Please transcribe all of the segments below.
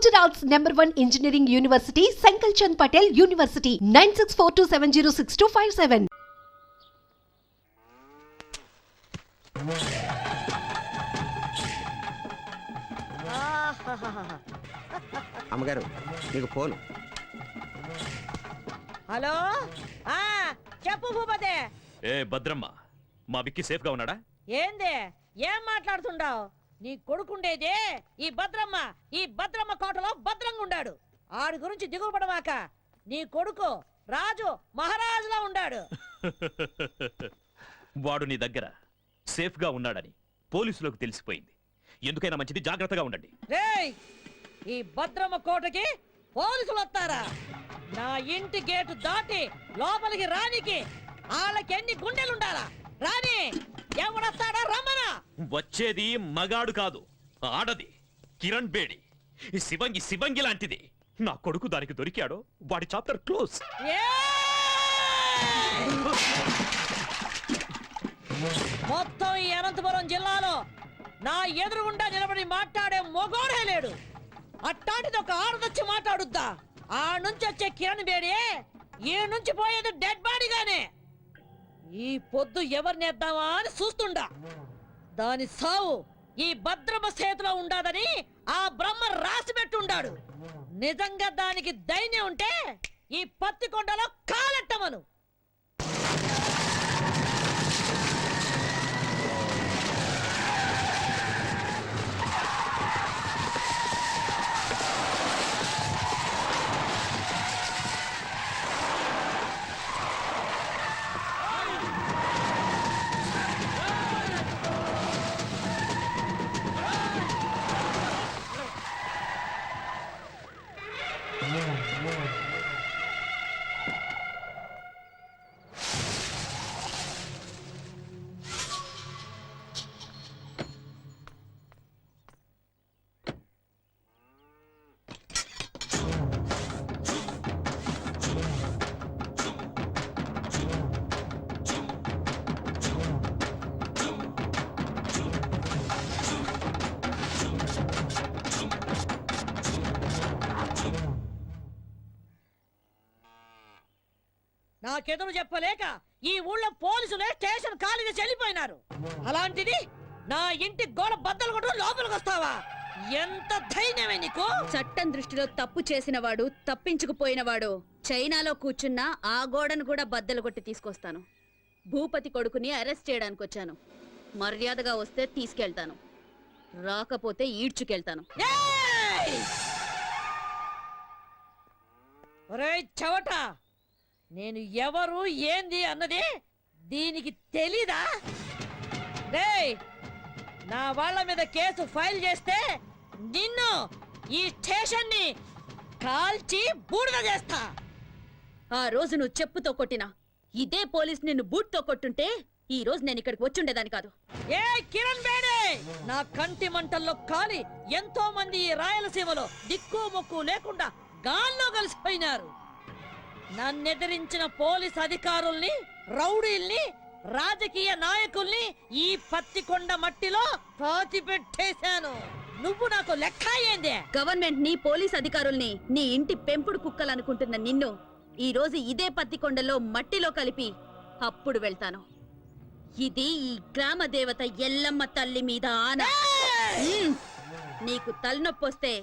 Gujarat's #1 engineering university, Sankal Chand Patel University, 9642706257. అమ్మగారు మీకు phone. Hello చెప్పు భూపతే. ఏ భద్రమ్మ, మా విక్కి సేఫ్ గా ఉన్నాడా? ఏందే ఏం మాట్లాడుతుండావు? నీ కొడుకుండేదే ఈ భద్రమ్మ కోటలో భద్రంగా ఉండాడు. ఆడి గురించి దిగులు పడమాక. నీ కొడుకు రాజు మహారాజులా ఉండాడు. వాడు నీ దగ్గర సేఫ్ గా ఉన్నాడని పోలీసులకు తెలిసిపోయింది. ఎందుకైనా మంచిది జాగ్రత్తగా ఉండండి. రేయ్, ఈ భద్రమ్మ కోటకి పోలీసులు వస్తారా? నా ఇంటి గేటు దాటి లోపలికి రానికి వాళ్ళకి ఎన్ని గుండెలుండాలా? రాని ఎవడొస్తాడా? రమ్మనా. వచ్చేది మగాడు కాదు, ఆడది. కిరణ్ బేడి ఈ శివంగి లాంటిది. నా కొడుకు దానికి దొరికాడో వాడి చాప్టర్ క్లోజ్. మొత్తం ఈ అనంతపురం జిల్లాలో నా ఎదురుగుండా నిలబడి మాట్లాడే మొగోడే లేడు. అట్టాంటిది ఒక ఆడదొచ్చి మాట్లాడుద్దా? ఆ నుంచి వచ్చే కిరణ్ బేడి ఈ నుంచి పోయేది డెడ్ బాడీగానే. ఈ పొద్దు ఎవరినేద్దామా అని చూస్తుండా. దాని సావు ఈ భద్రమ చేతిలో ఉండాదని ఆ బ్రహ్మ రాసి పెట్టుండాడు. నిజంగా దానికి ధైర్యం ఉంటే ఈ పత్తి కొండలో కాలెట్టమను. నాకెదురు చెప్పలేక ఈ ఊళ్ళో పోలీసులే స్టేషన్ ఖాళీగా చెల్లిపోయినారు. అలాంటిది నా ఇంటి గోడ బద్దలు కొట్టు లోపలికి వస్తావా? ఎంత ధైర్యమే నీకు? చట్టం దృష్టిలో తప్పు చేసినవాడు, తప్పించుకుపోయినవాడు చైనాలో కూర్చున్నా ఆ గోడను కూడా బద్దలు కొట్టి తీసుకొస్తాను. భూపతి కొడుకుని అరెస్ట్ చేయడానికి వచ్చాను. మర్యాదగా వస్తే తీసుకెళ్తాను, రాకపోతే ఈడ్చుకెళ్తాను. ఒరేయ్ చవట, నేను ఎవరు ఏంది అన్నది దీనికి తెలీదా? రేయ్, నా వాళ్ళ మీద కేసు ఫైల్ చేస్తే నిన్ను ఈ స్టేషన్ ని కాల్చి బూడిద చేస్తా. ఆ రోజు నువ్వు చెప్పుతో కొట్టినా ఇదే పోలీస్ నిన్ను బూట్తో కొట్టుంటే ఈ రోజు నేను ఇక్కడికి వచ్చుండేదాన్ని కాదు. ఏ కిరణ్ బేడే, నా కంటి మంటల్లో కాలి ఎంతో మంది ఈ రాయలసీమలో దిక్కు మొక్కు లేకుండా గాల్లో కలిసిపోయినారు. నన్నెదిరించిన పోలీస్ అధికారుల్ని, రౌడీల్ని, రాజకీయ నాయకుల్ని ఈ పత్తికొండ మట్టిలో పాతిపెట్టేశాను. నువ్వు నాకు లెక్క ఏందే? గవర్నమెంట్ ని, పోలీస్ అధికారుల్ని నీ ఇంటి పెంపుడు కుక్కలనుకుంటున్న నిన్ను ఈ రోజు ఇదే పత్తికొండలో మట్టిలో కలిపి అప్పుడు వెళ్తాను. ఇది ఈ గ్రామ దేవత ఎల్లమ్మ తల్లి మీద ఆన. నీకు తలనొప్పొస్తే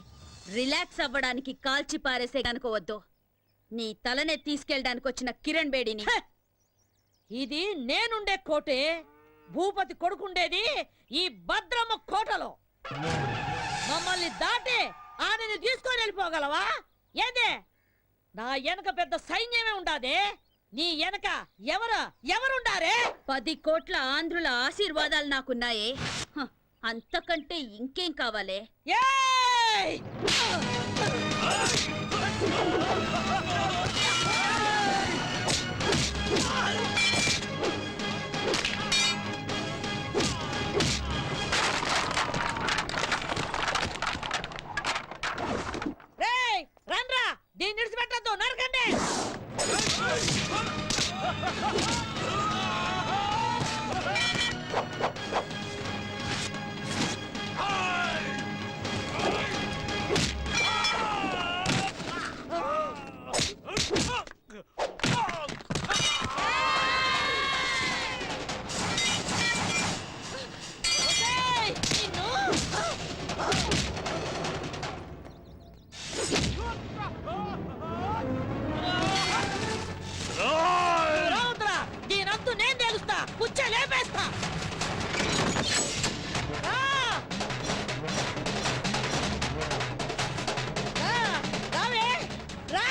రిలాక్స్ అవ్వడానికి కాల్చి పారేసే కనుకోవద్దు. నీ తలనే తీసుకెళ్ళడానికి వచ్చిన కిరణ్ బేడిని. ఇది నేనుండే కోటే. భూపతి కొడుకుండేది ఈ భద్రమ్మ కోటలో. మమ్మల్ని దాటి ఆమెను తీసుకొని వెళ్ళిపోగలవా? ఏదే, నా వెనక పెద్ద సైన్యమే ఉండాదే. నీ వెనక ఎవరుండారే? 10 కోట్ల ఆంధ్రుల ఆశీర్వాదాలు నాకున్నాయే. అంతకంటే ఇంకేం కావాలే? రండ్రా, దీన్ని విడిచిపెట్టద్దు, నరకండి. రావద్దురా, దీనంతు నేను తేలుస్తా, పుచ్చ లేపేస్తా. రా. రా, రావే, రా.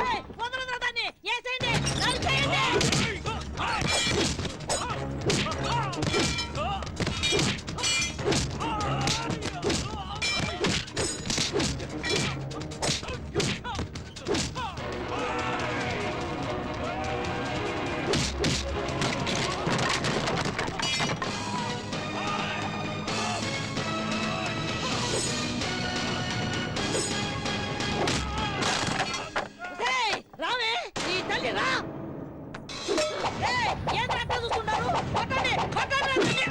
ఏయ్, వదలరా దాన్ని, ఏసేయండి, నరికేయండి. ఏయ్, రావే, నీ తల్లి రా. ఏయ్, ఏంటి అట్లా చూస్తున్నారు? కొట్టండి, కొట్టండి రా తల్లి.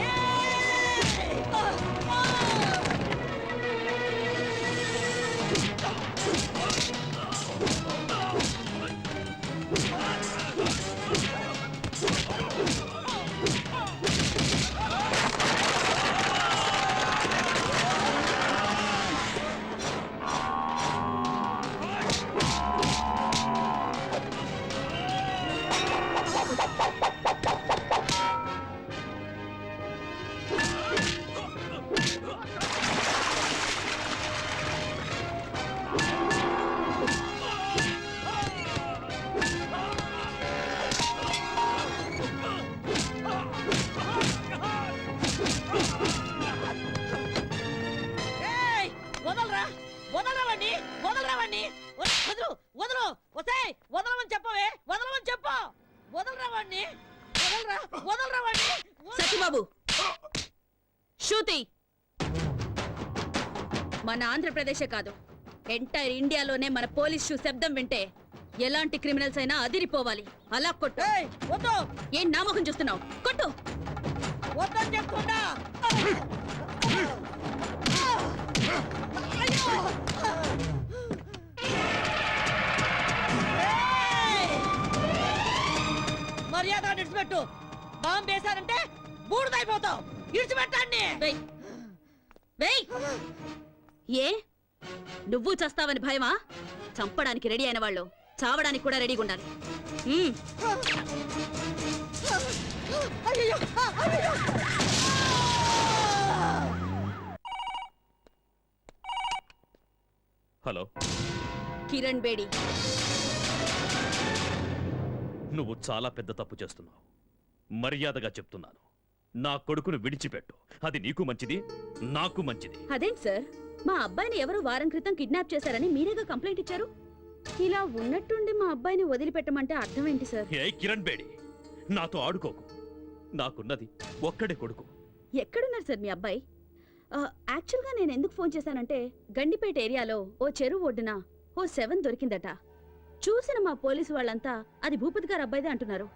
ఏయ్! ఏయ్, వదలరా, వదలరావండి, వదలరావండి. వదలు, వదలు, వసేయ్, వదలమని చెప్పవే, వదలమని చెప్పు. వదలరావండి, వదలరా, వదలరావండి. సత్యబాబు శృతి మన ఆంధ్రప్రదేశే కాదు ఎంటైర్ ఇండియాలోనే మన పోలీస్ షూ శబ్దం వింటే ఎలాంటి క్రిమినల్స్ అయినా అదిరిపోవాలి. అలా కొట్టు. ఏయ్, వద్దు, ఏం నామకం చూస్తున్నావు? కొట్టు. వద్దని చెప్తున్నా. ఏయ్! మర్యాద విడిచిపెట్టు. బాంబు వేశారంటే బూడిదైపోతావు. విడిచిపెట్టండి. వెయ్. వెయ్. ఏ నువ్వు చస్తావని భయమా? చంపడానికి రెడీ అయిన వాళ్ళు చావడానికి కూడా రెడీగా ఉండాలి. అయ్యయ్యో, అయ్యయ్యో. హలో, కిరణ్ బేడి, నువ్వు చాలా పెద్ద తప్పు చేస్తున్నావు. మర్యాదగా చెప్తున్నాను, నా కొడుకును విడిచిపెట్టు. అది నీకు మంచిది, నాకు మంచిది. అదేంటి సార్, మా అబ్బాయిని ఎవరో వారం క్రితం కిడ్నాప్ చేశారని మీరేగా కంప్లైంట్ ఇచ్చారు. ఇలా ఉన్నట్టుండి మా అబ్బాయిని వదిలిపెట్టమంటే అర్థం ఏంటి సార్? ఏ కిరణ్ బేడి, నాతో ఆడుకోకు. నాకున్నది ఒక్కడే కొడుకు. ఎక్కడున్నారు సార్ మీ అబ్బాయి? యాక్చువల్గా నేను ఎందుకు ఫోన్ చేశానంటే గండిపేట ఏరియాలో ఓ చెరువు ఒడ్డున ఓ 7 దొరికిందట. చూసిన మా పోలీసు వాళ్ళంతా అది భూపతి గారు అబ్బాయిదే అంటున్నారు.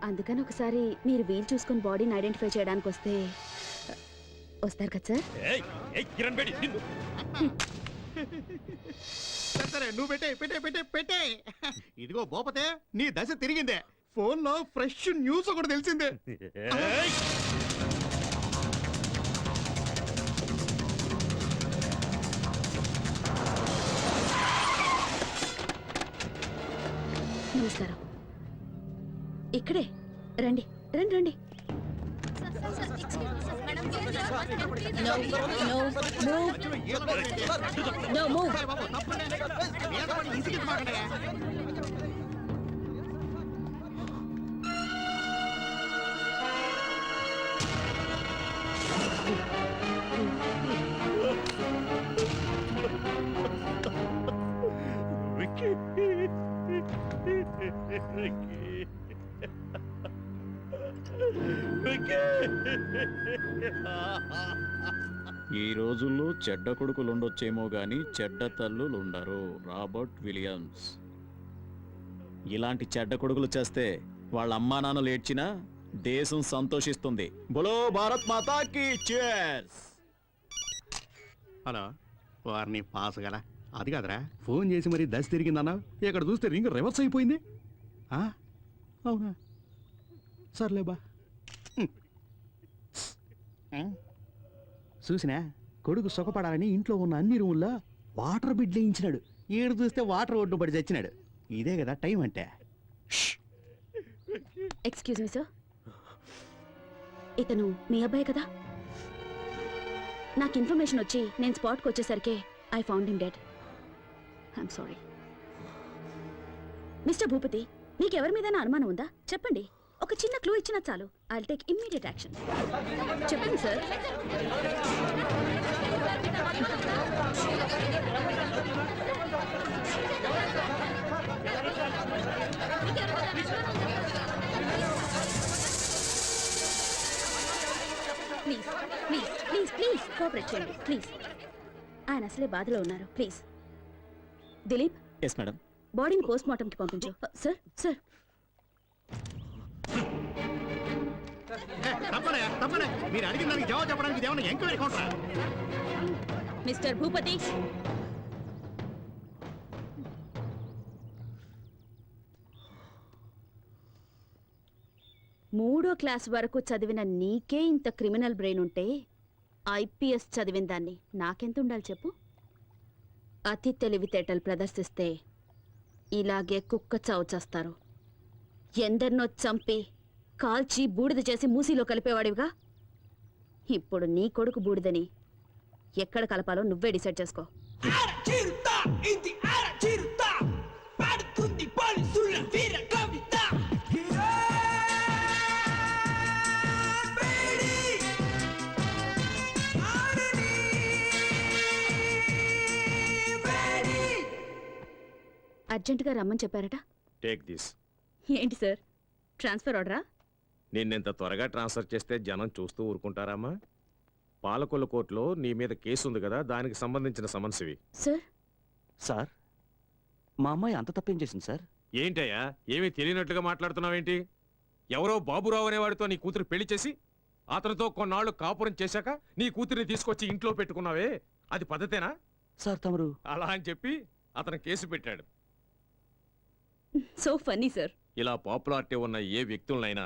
అందుకని ఒకసారి మీరు వీలు చూసుకుని బాడీని ఐడెంటిఫై చేయడానికి వస్తారు కదా సార్? ఏయ్, ఏయ్ కిరణ్ బేడి, నిన్ను. సరే నువ్వు పెట్టే పెట్టే పెట్టే పెట్టే. ఇదిగో భూపతే, నీ దశ తిరిగిందే. ఫోన్ లో ఫ్రెష్ న్యూస్ ఒకటి తెలిసిందే. ఏయ్! నమస్కారం. ఇక్కడే రండి రండి రండి. No, no, move. No, move. బాబు తప్పండి మీద పడి ఇసిగించమాకండి. విక్కీ ఈ రోజుల్లో చెడ్డ కొడుకులు ఉండొచ్చేమో గాని చెడ్డ తల్లులు ఉండరు. Robert Williams. ఇలాంటి చెడ్డ కొడుకులు చేస్తే వాళ్ళ అమ్మా నాన్నలు ఏడ్చినా దేశం సంతోషిస్తుంది. బోలో భారత్ మాతాకి చేర్స్. హలో వారిని పాస్ గల అది కాదురా ఫోన్ చేసి మరి దశ తిరిగిందన్నా ఇక్కడ చూస్తే రింగ్ రివర్స్ అయిపోయింది. అవునా సర్లే బా. చూసినా కొడుకు సుఖపడాలని ఇంట్లో ఉన్న అన్ని రూముల్లో వాటర్ బిడ్ వేయించినాడు. ఈడు చూస్తే వాటర్ ఒడ్డు పడి చచ్చినాడు. ఇదే కదా టైం అంటే. ఎక్స్క్యూజ్ మీ సార్, ఇతను మీ అబ్బాయి కదా? నాకు ఇన్ఫర్మేషన్ వచ్చి నేను స్పాట్కి వచ్చేసరికి I found him dead. I'm sorry. Mister Bhupati, నీకెవరి మీద అనుమానం ఉందా? చెప్పండి. ఒక చిన్న క్లూ ఇచ్చినా చాలు. I take immediate action. చెప్పండి sir. Please please please please cooperate చేయండి ప్లీజ్. ఆయన అసలే బాధలో ఉన్నారు. Please Dilip, yes madam. బాడీని పోస్ట్ మార్టంకి పంపించు. సార్ సార్ తప్పనే మీరు అడిగిన దానికి జవాబు చెప్పడానికి ఏమన్నా ఎంక్వైరీ కౌంటరా? మిస్టర్ భూపతి, మూడో క్లాస్ వరకు చదివిన నీకే ఇంత క్రిమినల్ బ్రెయిన్ ఉంటే ఐపీఎస్ చదివిన దాన్ని నాకెంత ఉండాలి చెప్పు? అతి తెలివితేటలు ప్రదర్శిస్తే ఇలాగే కుక్క చావు చేస్తారు. ఎందరినో చంపి కాల్చి బూడిద చేసి మూసీలో కలిపేవాడివిగా. ఇప్పుడు నీ కొడుకు బూడిదని ఎక్కడ కలపాలో నువ్వే డిసైడ్ చేసుకో. అర్జెంటుగా రమ్మని చెప్పారట. Take this. ఏంటి సార్, ట్రాన్స్ఫర్ ఆర్డరా? నిన్నెంత త్వరగా ట్రాన్స్ఫర్ చేస్తే జనం చూస్తూ ఊరుకుంటారమ్మా? పాలకొల్లు కోర్టులో నీ మీద కేసు ఉంది కదా, దానికి సంబంధించిన సమన్స్ ఇవి. సార్ సార్ మా అమ్మాయి అంత తప్పేం చేసింది సార్? ఏంటయ్యా ఏమీ తెలియనట్లుగా మాట్లాడుతున్నావేంటి? ఎవరో బాబురావు అనేవాడితో నీ కూతురు పెళ్లి చేసి అతనితో కొన్నాళ్ళు కాపురం చేశాక నీ కూతురిని తీసుకొచ్చి ఇంట్లో పెట్టుకున్నావే, అది పద్ధతేనా? సార్ తమరు అలా అని చెప్పి అతను కేసు పెట్టాడు. So funny sir. ఇలా పాపులారిటీ ఉన్న ఏ వ్యక్తులనైనా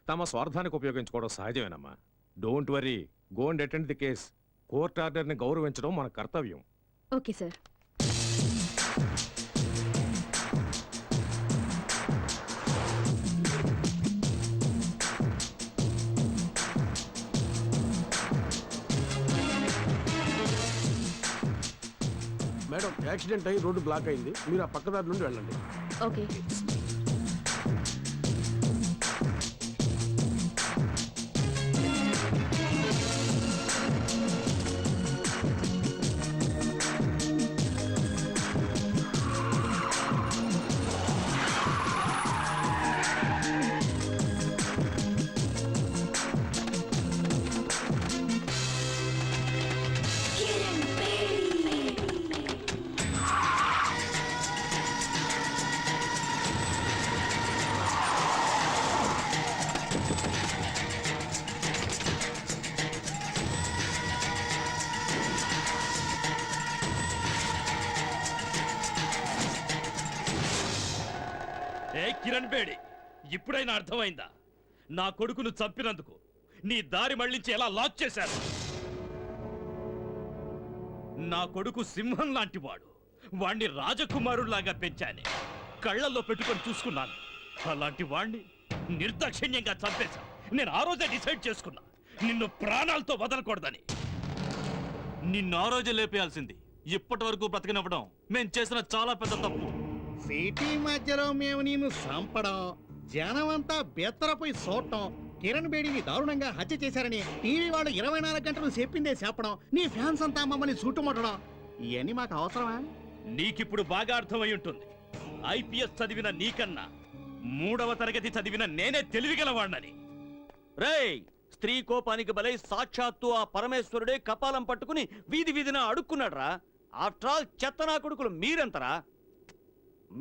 తమ స్వార్థానికి ఉపయోగించుకోవడం సహజమేనమ్మా. Don't worry, go and attend the case. Court ఆర్డర్ని గౌరవించడం మన కర్తవ్యం. Okay sir. మేడం యాక్సిడెంట్ అయ్యి రోడ్డు బ్లాక్ అయింది, మీరు ఆ పక్క దారి నుండి వెళ్ళండి. ఓకే. ఏ కిరణ్ బేడి, ఇప్పుడైనా అర్థమైందా? నా కొడుకును చంపినందుకు నీ దారి మళ్లించి ఎలా లాక్ చేశారు? నా కొడుకు సింహం లాంటి వాడు. వాణ్ణి రాజకుమారుల్లాగా పెంచానే, కళ్ళల్లో పెట్టుకొని చూసుకున్నాను. అలాంటి వాణ్ణి నిర్దాక్షిణ్యంగా చంపేశా. నేను ఆ రోజే డిసైడ్ చేసుకున్నా, నిన్ను ప్రాణాలతో వదలకూడదని. నిన్ను ఆ రోజే లేపేయాల్సింది. ఇప్పటి వరకు బ్రతికినవ్వడం మేం చేసిన చాలా పెద్ద తప్పు. సిటీ మధ్యలో మేము నిన్ను చంపడం, జనమంతా బెత్తరపోయి చూడటం, కిరణ్ బేడిని దారుణంగా హత్య చేశారని టీవీ వాళ్ళు 24 గంటలు చెప్పిందే చెప్పడం, నీ ఫ్యాన్స్ అంతా మమ్మల్ని చుట్టుముట్టడం, ఇవన్నీ మాకు అవసరమా? నీకిప్పుడు బాగా అర్థమై ఉంటుంది. ఐపీఎస్ చదివిన నీకన్నా 3వ తరగతి చదివిన నేనే తెలివిగలవాణ్ణని. రేయ్, స్త్రీ కోపానికి బలై సాక్షాత్తు ఆ పరమేశ్వరుడే కపాలం పట్టుకుని వీధి వీధిన అడుక్కున్నాడ్రా. ఆఫ్టర్ ఆల్ చెత్తనా కొడుకులు మీరెంతరా?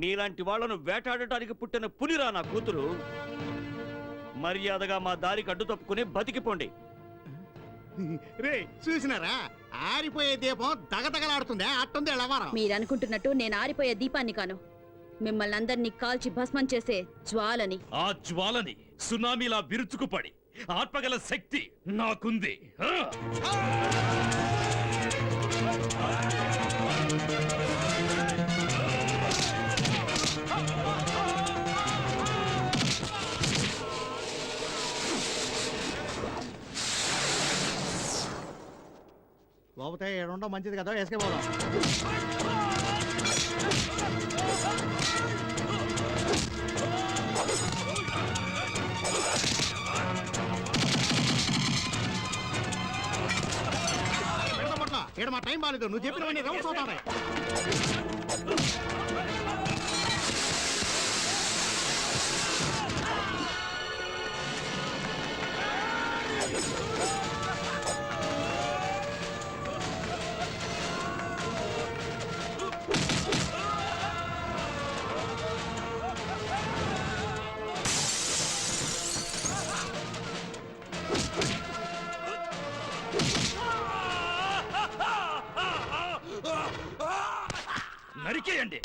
మీలాంటి వాళ్లను వేటాడటానికి పుట్టిన పులిరా నా కూతురు. మర్యాదగా మా దారికి అడ్డు తప్పుకుని బతికిపోండి. రే చూసినారా, ఆరిపోయే దీపం దగదగలాడుతుందే, అట్టుంది ఎలవారం. మీరనుకుంటున్నట్టు నేను ఆరిపోయే దీపాన్ని కాను, మిమ్మల్ని అందరినీ కాల్చి భస్మం చేసే జ్వాలని. ఆ జ్వాలని సునామీలా విరుచుకుపడి ఆత్మగల శక్తి నాకుంది. పోతే ఏడుండో మంచిది కదా, వేసుకే పోదాం. ఇక్కడ మా టైం బాగాలేదు, నువ్వు చెప్పినవన్నీ రౌండ్స్ అవుతాయి. నరికేయండి.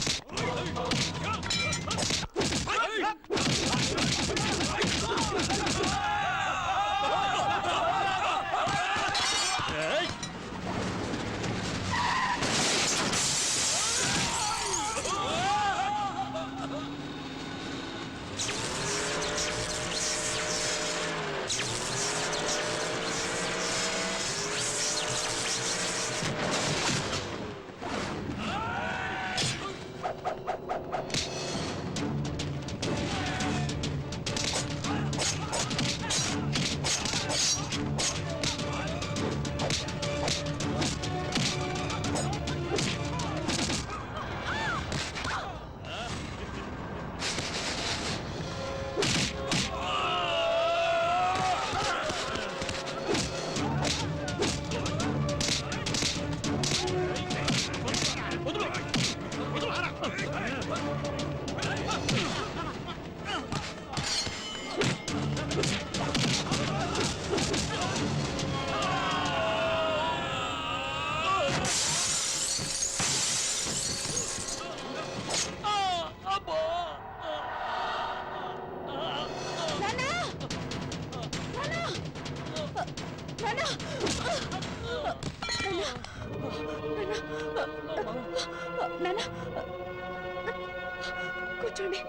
కూర్చోండి.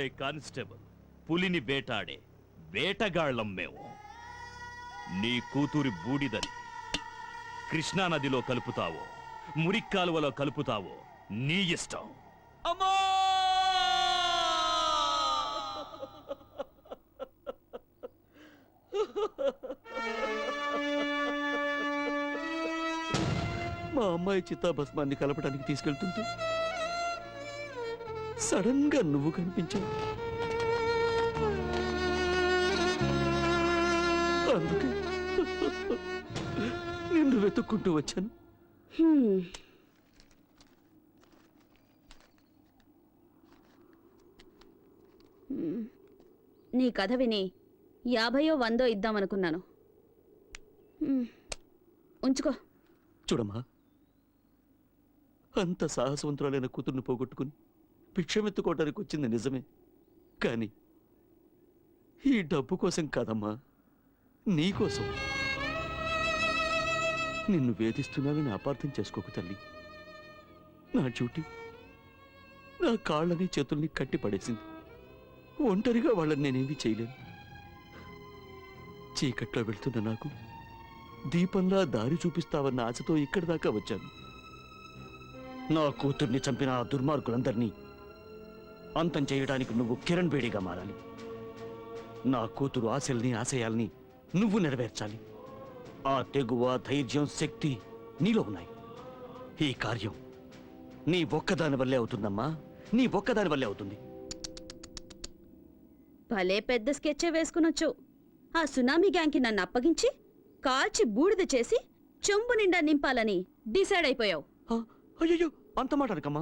రైల్వే కానిస్టేబుల్, పులిని వేటాడే వేటగాళ్ళం మేము. నీ కూతురి బూడిదని కృష్ణానదిలో కలుపుతావో మురిక్కాలువలో కలుపుతావో నీ ఇష్టం. అమ్మా! మా అమ్మాయి చిత్తాభస్మాన్ని కలపడానికి తీసుకెళ్తుంటే సడన్ గా నువ్వు కనిపించావు. అందుకే నిన్ను వెతుక్కుంటూ వచ్చాను. హ్మ్. హ్మ్. నీ కథ విని 50 100 ఇద్దామనుకున్నాను. హ్మ్. ఉంచుకో. చూడమ్మా, అంత సాహసవంతురాలైన కూతుర్ని పోగొట్టుకుని భిక్షమెత్తుకోవడానికి వచ్చింది నిజమే, కానీ ఈ డబ్బు కోసం కాదమ్మా, నీకోసం. నిన్ను వేధిస్తున్నానని అపార్థం చేసుకోకు తల్లి. నా డ్యూటీ నా కాళ్ళని చేతుల్ని కట్టి పడేసింది. ఒంటరిగా వాళ్ళని నేనేమీ చేయలేను. చీకట్లో వెళ్తున్న నాకు దీపంలా దారి చూపిస్తావన్న ఆశతో ఇక్కడి దాకా వచ్చాను. నా కూతుర్ని చంపిన ఆ దుర్మార్గులందరినీ అంతం చేయడానికి నువ్వు కిరణ్ బేడిగా మారాలి. నా కూతురు ఆశల్ని ఆశయాల్ని నువ్వు నెరవేర్చాలి. ఆ తెగువ, ధైర్యం, శక్తి నీలో ఉన్నాయి. ఈ కార్యం నీ ఒక్కదాని వల్లే అవుతుందమ్మా, నీ ఒక్కదాని వల్లే అవుతుంది. భలే పెద్ద స్కెచ్చే వేసుకునొచ్చు. ఆ సునామీ గ్యాంగ్కి నన్ను అప్పగించి కాల్చి బూడిద చేసి చెంబు నిండా నింపాలని డిసైడ్ అయిపోయావు. అయ్యో, అంత మాట అనకమ్మా.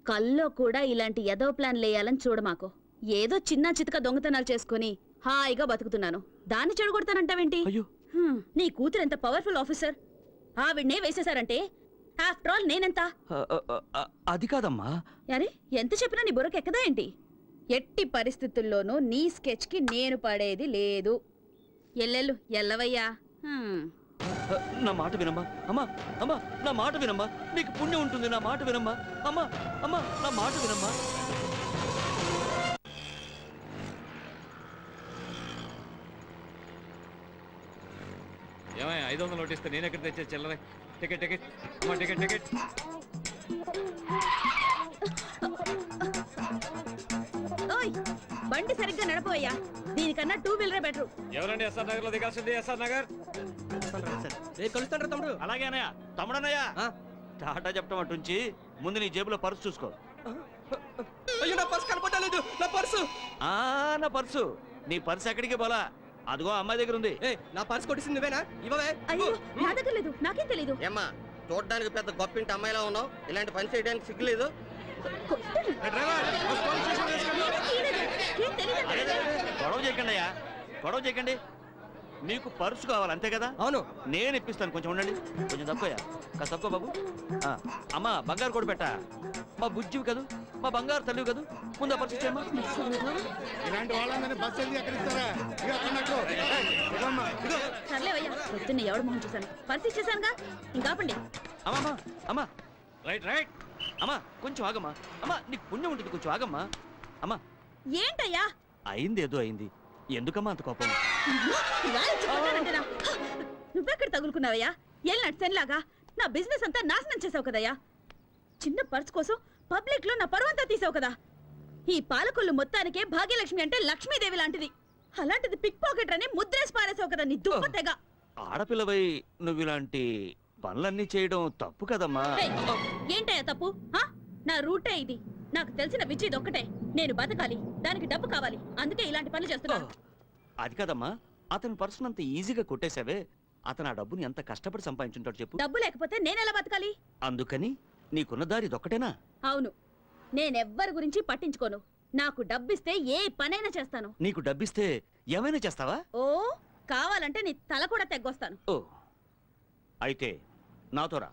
కల్లో కూడా ఇలాంటి ఎదో ప్లాన్ లేయాలని చూడమాకు. ఏదో చిన్న చితక దొంగతనాలు చేసుకుని హాయిగా బతుకుతున్నాను, దాన్ని చెడగొడతానంటావేంటి? అయ్యో, నీ కూతురు ఎంత పవర్ఫుల్ ఆఫీసర్, ఆవిడ్నే వేసేశారంటే ఆఫ్టర్ ఆల్ నేనెంత? అది కాదమ్మా. అరే, ఎంత చెప్పినా నీ బుర్రకు ఎక్కదా ఏంటి? ఎట్టి పరిస్థితుల్లోనూ నీ స్కెచ్కి నేను పడేది లేదు. ఎల్లెల్లు ఎల్లవయ్యా. నా మాట వినమ్మా. అమ్మా, అమ్మా, నా మాట వినమ్మా. నీకు పుణ్యం ఉంటుంది. నా మాట వినమ్మా. అమ్మా, అమ్మా, నా మాట వినమ్మా. ఏమయ్య 500 నోటిస్తే నేను ఎక్కడ తెచ్చే చిల్లరే? టికెట్ టికెట్ అమ్మా, టికెట్ టికెట్. ఓయ్, బండి సరిగ్గా నడపవయ్యా. దీనికన్నా 2 వీలరే బెటర్. ఎవరండి ఎస్ఆర్ నగర్ లో దిగాల్సింది? ఎస్ఆర్ నగర్. కలుస్తాడు తమ్ముడు. అలాగే అన్నయ్య. తమ్ముడన్నయ్య, టాటా చెప్పడం అటుంచి ముందు నీ జేబులో పర్సు చూసుకో. అయ్యో, నా పర్సు కనపడలేదు. నా పర్సు నా పర్సు. నీ పర్సు ఎక్కడికి పోలా, అదిగో అమ్మాయి దగ్గర ఉంది. నా పర్సు కొట్టింది నువ్వేనా? ఇవ్వవే. అయ్యో, నా దగ్గర లేదు, నాకేం తెలీదు. ఏమ్మా, చూడడానికి పెద్ద గొప్పింటి అమ్మాయిలా ఉన్నావు, ఇలాంటి పని చేయడానికి సిగ్గులేదు? గొడవ చేయకండి అయ్యా, గొడవ చేయకండి. నీకు పర్సు కావాలి అంతే కదా? అవును. నేను ఇప్పిస్తాను, కొంచెం ఉండండి. కొంచెం తక్కువయ్యా, కాస్త తక్కువ బాబు. అమ్మా, బంగారు కూడా పెట్టా. మా బుజ్జివి కదూ, మా బంగారు తల్లివి కదూ. ముందు ఆ పర్సు ఇచ్చేయమ్మా. ఇలాంటి వాళ్ళని బస్సు ఎందుకు ఎక్కడిస్తారా? సర్లేవయ్యా, పొద్దున్న ఎవడు మొహం చూశాను, పర్సు ఇచ్చేసానుగా, ఇంకాపండి. అమ్మా, అమ్మా, రైట్ రైట్. అమ్మా, కొంచెం ఆగమ్మా. అమ్మా, నీకు పుణ్యం ఉంటుంది, కొంచెం ఆగమ్మా. అమ్మా, ఏంటయ్యా? అయింది ఏదో అయింది, ఎందుకమ్మా అంత కోపం? ఇలా వచ్చి కొట్టానంటేనా? నువ్వెక్కడ తగులుకున్నావయ్యా? ఎల్లాడు సెన్లాగా నా బిజినెస్ అంతా నాశనం చేసావు కదయ్యా. చిన్న పర్స్ కోసం పబ్లిక్ లో నా పరువంతా తీసావు కదా. ఈ పాలకొల్లు మొత్తానికే భాగ్యలక్ష్మి అంటే లక్ష్మీదేవి లాంటిది. అలాంటిది పిక్ పాకెట్ అని ముద్రేసి పారేసావు కదా నీ దుప్పటెగా. ఆడపిల్లవై నువ్వు ఇలాంటి పనులన్నీ చేయడం తప్పు కదమ్మా. ఏయ్, ఏంటయ్యా తప్పు? నా రూటే ఇది. నాకు తెలిసిన విద్య ఇదొక్కటే. నేను బతకాలి, దానికి డబ్బు కావాలి, అందుకే ఇలాంటి పనులు చేస్తున్నాను. అది కాదమ్మా, అతని పర్సన్ అంత ఈజీగా కొట్టేశావే. అతను ఆ డబ్బుని ఎంత కష్టపడి సంపాదించుంటాడు చెప్పు. డబ్బు లేకపోతే నేనెలా బతకాలి? అందుకని నీకున్న దారి ఇదొక్కటేనా? అవును, నేనెవ్వరి గురించి పట్టించుకోను. నాకు డబ్బిస్తే ఏ పనైనా చేస్తాను. నీకు డబ్బిస్తే ఏమైనా చేస్తావా? ఓ, కావాలంటే నీ తల కూడా తెగ్గొస్తాను. ఓ, అయితే నాతో రా.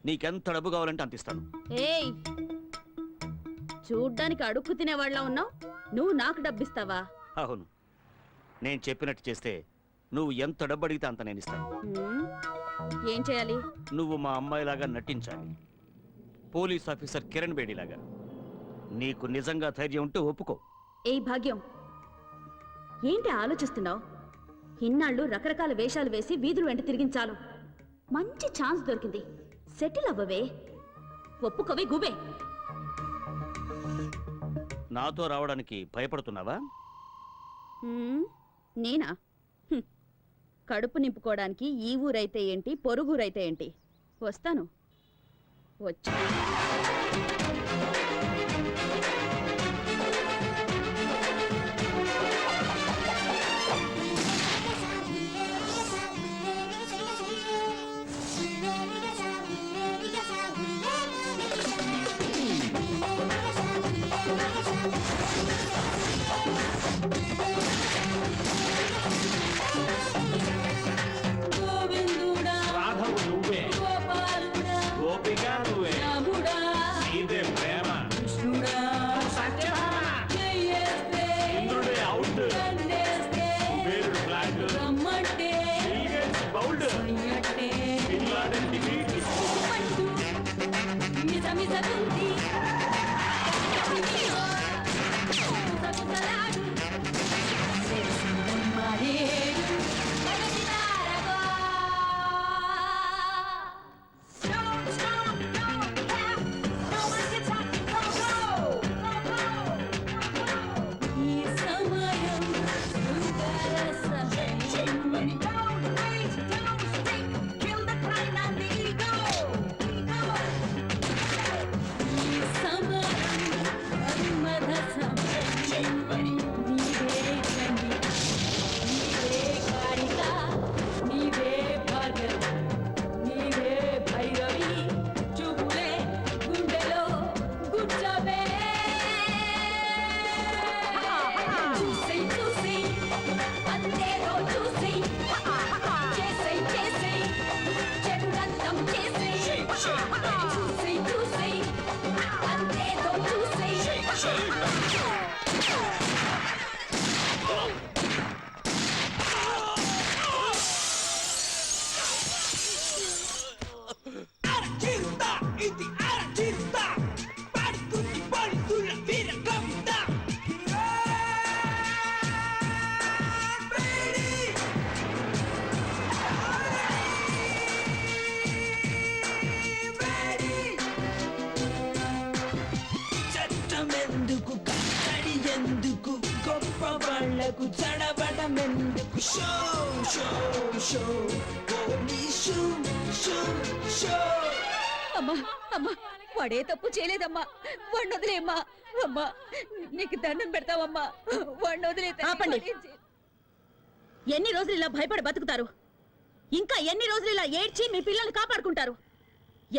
నీకెంత డబ్బు కావాలంటే అంత ఇస్తాను. ఏయ్, చూడ్డానికి అడుక్కు తినేవాళ్ళ ఉన్నావు, నువ్వు నాకు డబ్బిస్తావా? అవును, నేను చెప్పినట్టు చేస్తే నువ్వు ఎంత డబ్బు అడిగితే అంత నేను ఇస్తాను. ఏం చేయాలి? నువ్వు మా అమ్మాయిలాగా నటించాలి, పోలీస్ ఆఫీసర్ కిరణ్ బేడిలాగా. నీకు నిజంగా ధైర్యం ఉంటే ఒప్పుకో. ఏ భాగ్యం, ఏంటి ఆలోచిస్తున్నావు? ఇన్నాళ్ళు రకరకాల వేషాలు వేసి వీధులు వెంట తిరిగించాలు. మంచి ఛాన్స్ దొరికింది, సెటిల్ అవ్వవే. ఒప్పుకోవే గుబే. నాతో రావడానికి భయపడుతున్నావా? నేనా? కడుపు నింపుకోవడానికి ఈ ఊరైతే ఏంటి, పొరుగురైతే ఏంటి, వస్తాను. వచ్చి అమ్మా అమ్మా, వాడే తప్పు చేయలేదమ్మా, వాడిని వదిలేమ్మా. అమ్మా నీకు దండం పెడతావమ్మా, వాడిని వదిలే. ఆపండి. ఎన్ని రోజులు ఇలా భయపడి బతుకుతారు? ఇంకా ఎన్ని రోజులు ఇలా ఏడ్చి మీ పిల్లల్ని కాపాడుకుంటారు?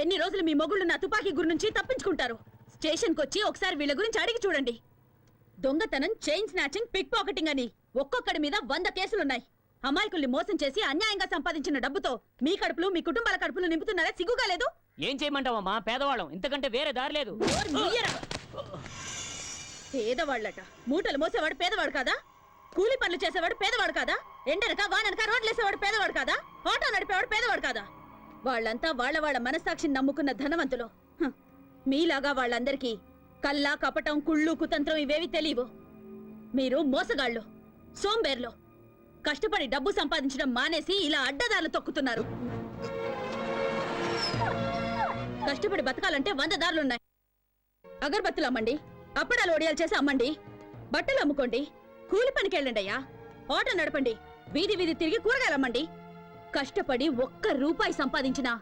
ఎన్ని రోజులు మీ మొగుళ్ళు నా తుపాకీ గురి నుంచి తప్పించుకుంటారు? స్టేషన్కి వచ్చి ఒకసారి వీళ్ళ గురించి అడిగి చూడండి. దొంగతనం, చైన్ స్నాచింగ్, పిక్ పాకెటింగ్ అని ఒక్కొక్కడి మీద 100 కేసులున్నాయి. అమాయకుల్ని మోసం చేసి అన్యాయంగా సంపాదించిన డబ్బుతో మీ కడుపులు, మీ కుటుంబాల కడుపులు నింపుతున్నారా? సిగ్గుగా లేదు? ఏం చేయమంటావమ్మా, పేదవాళ్ళం, ఇంతకంటే వేరే దారి లేదు. పేదవాళ్ళట. మూటలు మోసేవాడు పేదవాడు కాదా? కూలి పనులు చేసేవాడు పేదవాడు కాదా? ఎండనక వాననక రోడ్లేసేవాడు పేదవాడు కాదా? ఆటో నడిపేవాడు పేదవాడు కాదా? వాళ్ళంతా వాళ్ళ మనస్సాక్షిని నమ్ముకున్న ధనవంతులు. మీలాగా వాళ్ళందరికీ కల్లా, కపటం, కుళ్ళు, కుతంత్రం ఇవేవి తెలియవు. మీరు మోసగాళ్ళు, సోంబేర్లు. కష్టపడి డబ్బు సంపాదించడం మానేసి ఇలా అడ్డదారులు తొక్కుతున్నారు. కష్టపడి బతకాలంటే 100 దారులున్నాయి. అగరబత్తులు అమ్మండి, అప్పడాలు ఒడియాలు చేసి అమ్మండి, బట్టలు అమ్ముకోండి, కూలి పనికి వెళ్ళండి అయ్యా, ఆటో నడపండి, వీధి వీధి తిరిగి కూరగాయలు అమ్మండి. కష్టపడి 1 రూపాయి సంపాదించినా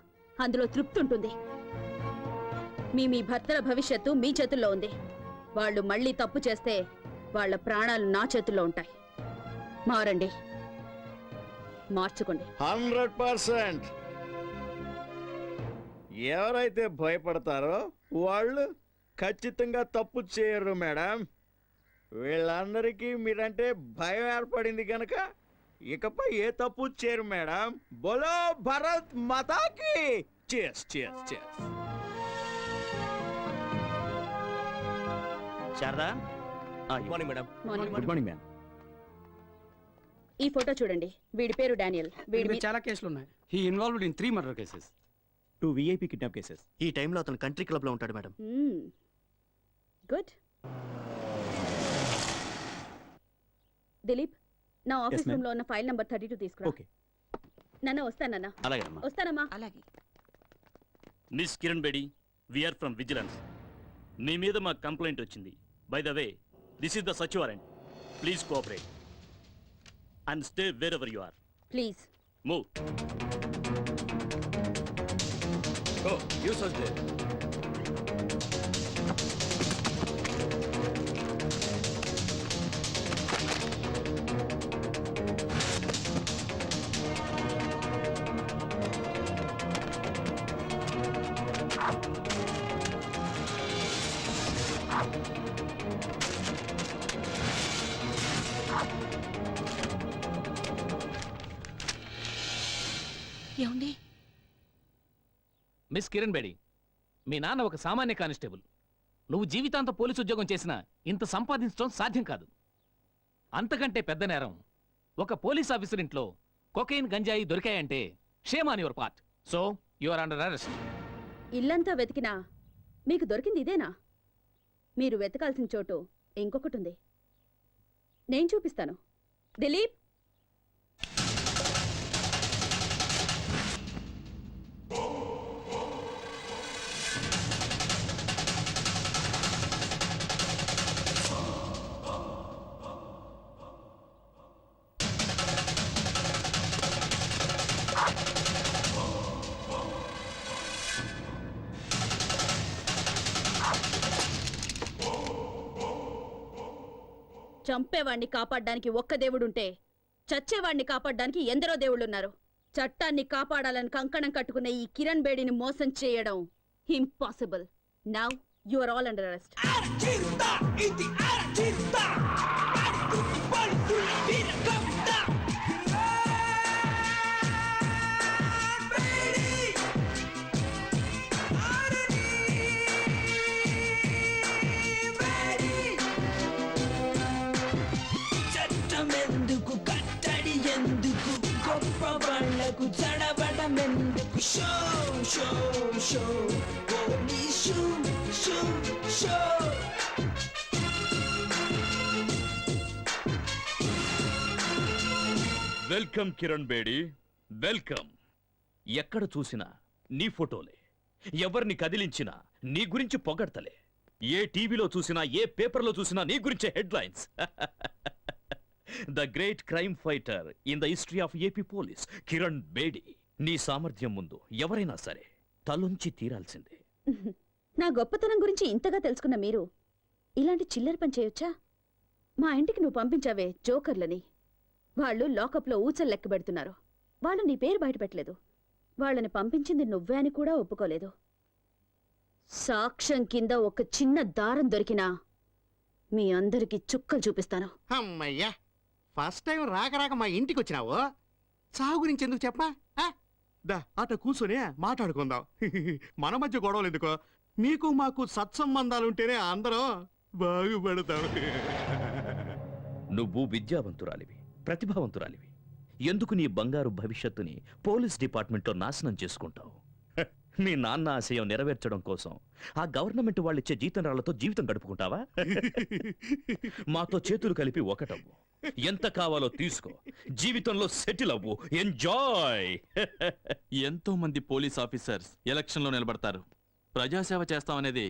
అందులో తృప్తి ఉంటుంది. మీ భర్తల భవిష్యత్తు మీ చేతుల్లో ఉంది. వాళ్ళు మళ్ళీ తప్పు చేస్తే వాళ్ళ ప్రాణాలు నా చేతుల్లో ఉంటాయి. మారండి, మార్చుకోండి. 100%. ఎవరైతే భయపడతారో వాళ్ళు ఖచ్చితంగా తప్పు చేయరు మేడం. వీళ్ళందరికీ మీరంటే భయం ఏర్పడింది కనుక ఇకపై ఏ తప్పు చేయరు మేడం. బోలో భరత్ మాతాకి. చేస్ చేస్ చేస్. Sharada, morning madam. Good morning ma'am. ఈ ఫోటో చూడండి. వీడి పేరు డానియల్. వీడి చాలా కేసులు ఉన్నాయి. He involved in 3 murder cases, 2 VIP kidnap cases. ఈ టైంలో అతను కంట్రీ క్లబ్ లో ఉంటాడు మేడం. గుడ్. దిలీప్, నా ఆఫీస్ ma'am. రూమ్ లో ఉన్న ఫైల్ నంబర్ 32 తీసుకురా. ఓకే నాన్న వస్తానన్నా. అలాగేనమ్మా. వస్తానమ్మా. అలాగే. Miss Kiran Bedi we are from vigilance. మీ మీద మా కంప్లైంట్ వచ్చింది. By the way, this is the సచ్ warrant. Please cooperate and stay wherever you are. Please. Move. Oh, you search there. ఏమండి? మిస్ కిరణ్ బేడి, మీ నాన్న ఒక సామాన్య కానిస్టేబుల్. నువ్వు జీవితాంత పోలీసు ఉద్యోగం చేసినా ఇంత సంపాదించడం సాధ్యం కాదు. అంతకంటే పెద్ద నేరం, ఒక పోలీస్ ఆఫీసర్ ఇంట్లో కొకైన్ గంజాయి దొరికాయంటే shame on your part. So you are under arrest. ఇల్లంతా వెతికినా మీకు దొరికింది ఇదేనా? మీరు వెతకాల్సిన చోటు ఇంకొకటి ఉంది. నేను చూపిస్తాను. దిలీప్, చంపేవాణ్ణి కాపాడడానికి ఒక్క దేవుడుంటే చచ్చేవాణ్ణి కాపాడడానికి ఎందరో దేవుళ్ళున్నారు. చట్టాన్ని కాపాడాలని కంకణం కట్టుకున్న ఈ కిరణ్ బేడిని మోసం చేయడం impossible. Now you are all under arrest. చట్టమెందుకు, కట్టడి ఎందుకు, గొప్ప వాళ్ళకు చడబడం ఎందుకు? Show show show police show show. Welcome Kiran Bedi, welcome. ఎక్కడ చూసినా నీ ఫోటోలే, ఎవరిని కదిలించినా నీ గురించి పొగడ్తలే. ఏ టీవీలో చూసినా, ఏ పేపర్లో చూసినా నీ గురించే headlines. The great crime fighter in the history of AP police, Kiran Bedi. నీ సామర్థ్యం ముందు ఎవరైనా సరే తలొంచి తీరాల్సిందే. నా గొప్పతనం గురించి ఇంతగా తెలుసుకున్న మీరు ఇలాంటి చిల్లర పని చేయొచ్చా? మా ఇంటికి నువ్వు పంపించావే జోకర్లని, వాళ్ళు లాకప్లో ఊచలు లెక్క పెడుతున్నారు. వాళ్ళు నీ పేరు బయటపెట్టలేదు. వాళ్ళని పంపించింది నువ్వే అని కూడా ఒప్పుకోలేదు. సాక్ష్యం కింద ఒక చిన్న దారం దొరికినా మీ అందరికి చుక్కలు చూపిస్తాను. అమ్మయ్యా, ఫస్ట్ టైం రాక రాక మా ఇంటికి వచ్చినావు. సాగు గురించి ఎందుకు చెప్పా? దా అట కూర్చొని మాట్లాడుకుందాం. మన మధ్య గొడవలు ఎందుకో? మీకు మాకు సత్సంబంధాలుంటేనే అందరం బాగుపడతాం. నువ్వు విద్యావంతురాలివి, ప్రతిభావంతురాలివి. ఎందుకు నీ బంగారు భవిష్యత్తుని పోలీస్ డిపార్ట్మెంట్లో నాశనం చేసుకుంటావు? మీ నాన్న ఆశయం నెరవేర్చడం కోసం ఆ గవర్నమెంట్ వాళ్ళిచ్చే జీతంరాళ్లతో జీవితం గడుపుకుంటావా? మాతో చేతులు కలిపి ఒకటవ్వు, ఎంత కావాలో తీసుకో, జీవితంలో సెటిల్ అవ్వు, ఎంజాయ్. ఎంతో మంది పోలీస్ ఆఫీసర్స్ ఎలక్షన్ లో నిలబడతారు. ప్రజాసేవ చేస్తామనేది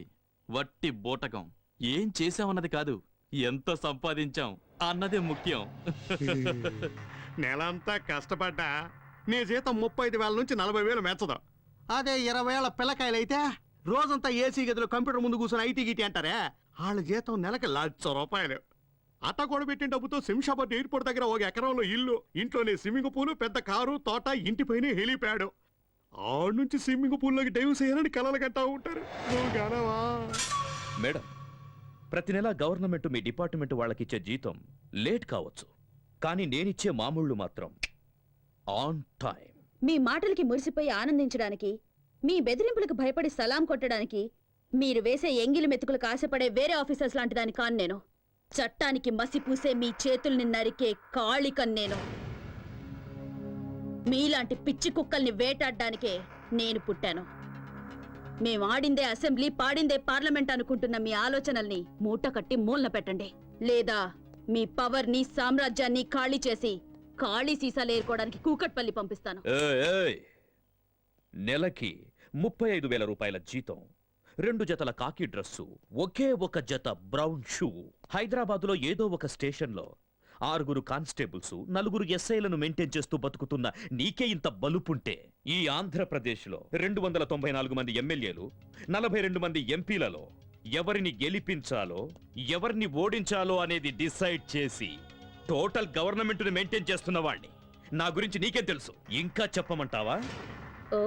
వట్టి బోటకం. ఏం చేశామన్నది కాదు, ఎంత సంపాదించాం అన్నదే ముఖ్యం. నెలంతా కష్టపడ్డా నీ జీతం 35,000 నుంచి 40,000 మెచ్చదు. అదే 20 ఏళ్ల పిల్లకాయలైతే రోజంతా ఏసీ గదిలో కంప్యూటర్ ముందు కూర్చొని ఐటీ గిటీ అంటారే, వాళ్ళ జీతం నెలకి ₹1,00,000. అట్ట కూడా పెట్టిన డబ్బుతో శంషాబాద్ ఎయిర్పోర్ట్ దగ్గర ఒక ఎకరంలో ఇల్లు, ఇంట్లోనే స్విమ్మింగ్ పూల్, పెద్ద కారు, తోట, ఇంటిపైన హెలిప్యాడ్. ఆడ నుంచి స్విమ్మింగ్ పూల్లోకి డైవ్ చేయాలని కలలు కట్టా ఉంటారు. నువ్వు గనవా? మేడం, ప్రతి నెల గవర్నమెంట్ మీ డిపార్ట్మెంట్ వాళ్ళకిచ్చే జీతం లేట్ కావచ్చు, కానీ నేనిచ్చే మామూళ్ళు మాత్రం ఆన్ టైం. మీ మాటలకి మురిసిపోయి ఆనందించడానికి, మీ బెదిరింపులకు భయపడి సలాం కొట్టడానికి మీరు వేసే ఎంగిలి మెతుకులకు ఆశపడే వేరే ఆఫీసర్స్ లాంటి దాని కాను నేను. చట్టానికి మసి పూసే మీ చేతుల్ని నరికే కాళికన్ నేను. మీలాంటి పిచ్చి కుక్కల్ని వేటాడడానికే నేను పుట్టాను. మేం ఆడిందే అసెంబ్లీ పాడిందే పార్లమెంట్ అనుకుంటున్న మీ ఆలోచనల్ని మూట కట్టి మూలన పెట్టండి. లేదా మీ పవర్ ని సామ్రాజ్యాన్ని ఖాళీ చేసి ఖాళీ సీసాలు ఏరుకోవడానికి కూకట్పల్లి పంపిస్తాను. నెలకి 35,000 రూపాయల జీతం, 2 జతల కాకి డ్రెస్సు, ఒకే ఒక జత బ్రౌన్ షూ. హైదరాబాదులో ఏదో ఒక స్టేషన్లో 6 కానిస్టేబుల్స్, 4 ఎస్ఐలను మెయింటైన్ చేస్తూ బతుకుతున్న నీకే ఇంత బలుపుంటే, ఈ ఆంధ్రప్రదేశ్లో 294 మంది ఎమ్మెల్యేలు, 42 మంది ఎంపీలలో ఎవరిని గెలిపించాలో ఎవరిని ఓడించాలో అనేది డిసైడ్ చేసి టోటల్ గవర్నమెంట్ ని మెయింటైన్ చేస్తున్న వాణ్ణి. నా గురించి నీకేం తెలుసు? ఇంకా చెప్పమంటావా? ఓ,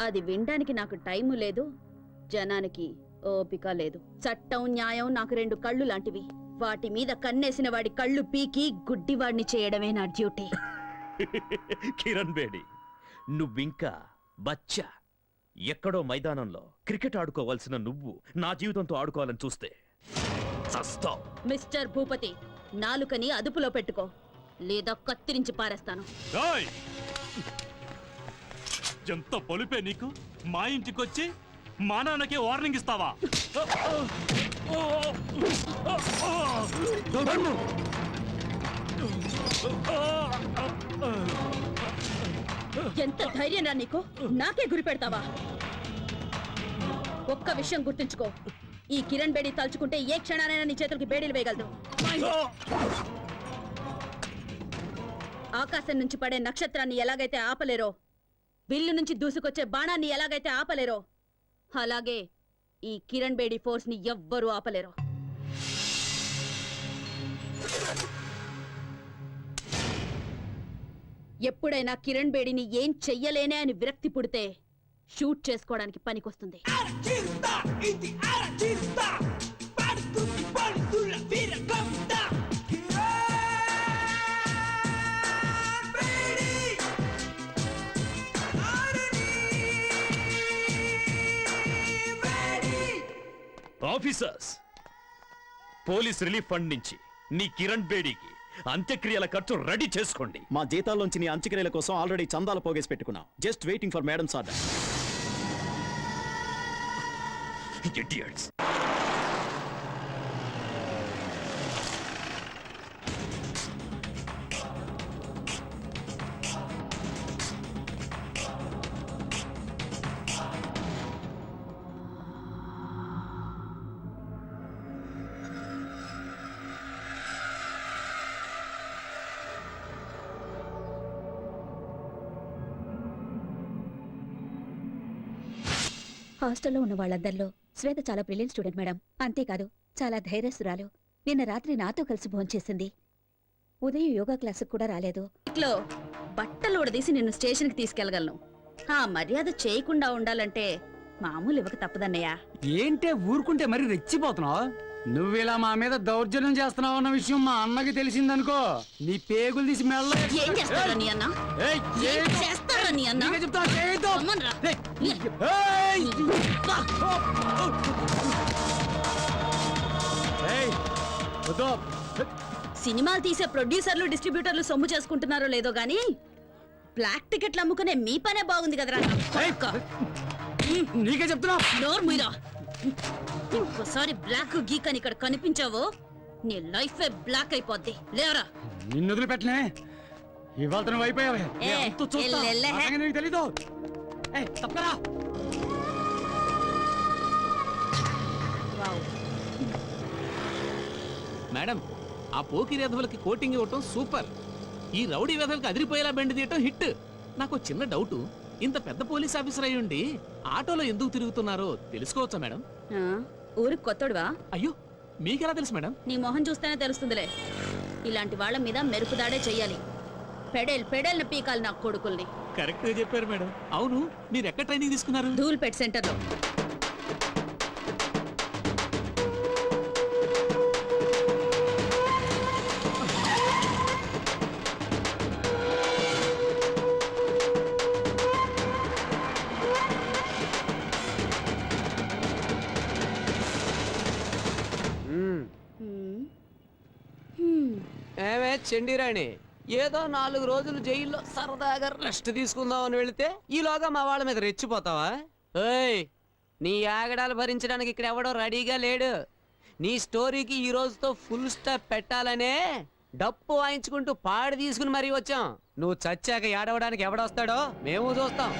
అది వినడానికి నాకు టైము లేదు, జనానికి ఓపిక లేదు. చట్టం న్యాయం నాకు 2 కళ్ళు లాంటివి. వాటి మీద కన్నేసిన వాడి కళ్ళు పీకి గుడ్డివాడిని చేయడమే నా డ్యూటీ. కిరణ్ బేడి, నువ్వింకా బచ్చా. ఎక్కడో మైదానంలో క్రికెట్ ఆడుకోవాల్సిన నువ్వు నా జీవితంతో ఆడుకోవాలని చూస్తే చస్తావ్. మిస్టర్ భూపతి, నాలుకని అదుపులో పెట్టుకో, లేదా కత్తిరించి పారేస్తాను. ఎంత పొలిపే నీకు? మా ఇంటికొచ్చి మా నాన్నకే వార్నింగ్ ఇస్తావా? ఎంత ధైర్యం రా నీకు? నాకే గురి పెడతావా? ఒక్క విషయం గుర్తుంచుకో, ఈ కిరణ్ బేడి తలుచుకుంటే ఏ క్షణానైనా నీ చేతులకి బేడీలు వేయగలదు. ఆకాశం నుంచి పడే నక్షత్రాన్ని ఎలాగైతే ఆపలేరో, విల్లు నుంచి దూసుకొచ్చే బాణాన్ని ఎలాగైతే ఆపలేరో, అలాగే ఈ కిరణ్ బేడి ఫోర్స్ ని ఎవ్వరూ ఆపలేరు. ఎప్పుడైనా కిరణ్ బేడిని ఏం చెయ్యలేనే అని విరక్తి పుడితే షూట్ చేసుకోవడానికి పనికొస్తుంది. ఆఫీసర్స్, పోలీస్ రిలీఫ్ ఫండ్ నుంచి నీ కిరణ్ బేడీకి అంత్యక్రియల ఖర్చు రెడీ చేసుకోండి. మా జీతాల్లోంచి నీ అంత్యక్రియల కోసం ఆల్రెడీ చందాలు పోగేసి పెట్టుకున్నాం. Just waiting for madams order. Idiots. హాస్టల్లో ఉన్న వాళ్ళందరిలో శ్వేత చాలా బ్రిలియంట్ స్టూడెంట్ మేడం. అంతేకాదు చాలా ధైర్యస్తురాలు. నిన్న రాత్రి నాతో కలిసి భోంచేసింది. ఉదయం యోగా క్లాసుకు కూడా రాలేదు. ఇట్లో బట్టలు ఉడదీసి నిన్ను స్టేషన్కి తీసుకెళ్లగలను. ఆ మర్యాద చేయకుండా ఉండాలంటే మామూలు ఇవ్వక తప్పదన్నయ్య. ఏంటే ఊరుకుంటే మరి రెచ్చిపోతున్నావు? నువ్విలా మా మీద దౌర్జన్యం చేస్తున్నావు అన్న విషయం మా అన్నకి తెలిసిందనుకో, నీ పేగులు తీసి మెల్ల. ఏం చేస్తారా నీ అన్న? ఏం చేస్తారా నీ అన్న? అమ్మన్రా. సినిమాలు తీసే ప్రొడ్యూసర్లు డిస్ట్రిబ్యూటర్లు సొమ్ము చేసుకుంటున్నారో లేదో గానీ బ్లాక్ టికెట్లు అమ్ముకునే మీ పనే బాగుంది కదరా. నీకే చెప్తున్నా. నోరు మీరా. ఇంకోసారి బ్లాక్ గీక్ అని ఇక్కడ కనిపించావో నీ లైఫ్ బ్లాక్ అయిపోద్ది. లేవరా. నిన్ను వదిలిపెట్టలే. ఇవాళ నువ్వు అయిపోయావే. నీకు తెలీదు. తప్పరా. మేడం, ఆ పోకిరి వెధవలకి కోటింగ్ ఇవ్వటం సూపర్. ఈ రౌడీ వెధవలకి అదిరిపోయేలా బెండ్ తీయటం హిట్. నాకు చిన్న డౌట్, ఇంత పెద్ద పోలీస్ ఆఫీసర్ అయ్యుండి ఆటోలో ఎందుకు తిరుగుతున్నారో తెలుసుకోవచ్చా మేడం? ఊరికి కొత్తడువా? అయ్యో, మీకెలా తెలుసు మేడం? నీ మొహం చూస్తేనే తెలుస్తుందిలే. ఇలాంటి వాళ్ళ మీద మెరుపుదాడే చెయ్యాలి. పెడేల్ని పీకాలి నా కొడుకుల్ని. కరెక్ట్ గా చెప్పారు మేడం. అవును, మీరు ఎక్కడ ట్రైనింగ్ తీసుకున్నారు? ధూల్పేట్ సెంటర్లో. ఏమే చెండిరాణి, ఏదో 4 రోజులు జైల్లో సరదాగా రెస్ట్ తీసుకుందామని వెళితే ఈలోగా మా వాళ్ళ మీద రెచ్చిపోతావా? ఏయ్, నీ ఆగడాలు భరించడానికి ఇక్కడ ఎవడో రెడీగా లేడు. నీ స్టోరీకి ఈ రోజుతో ఫుల్ స్టాప్ పెట్టాలనే డప్పు వాయించుకుంటూ పాడి తీసుకుని మరీ వచ్చాం. నువ్వు చచ్చాక ఏడవడానికి ఎవడొస్తాడో మేము చూస్తాం.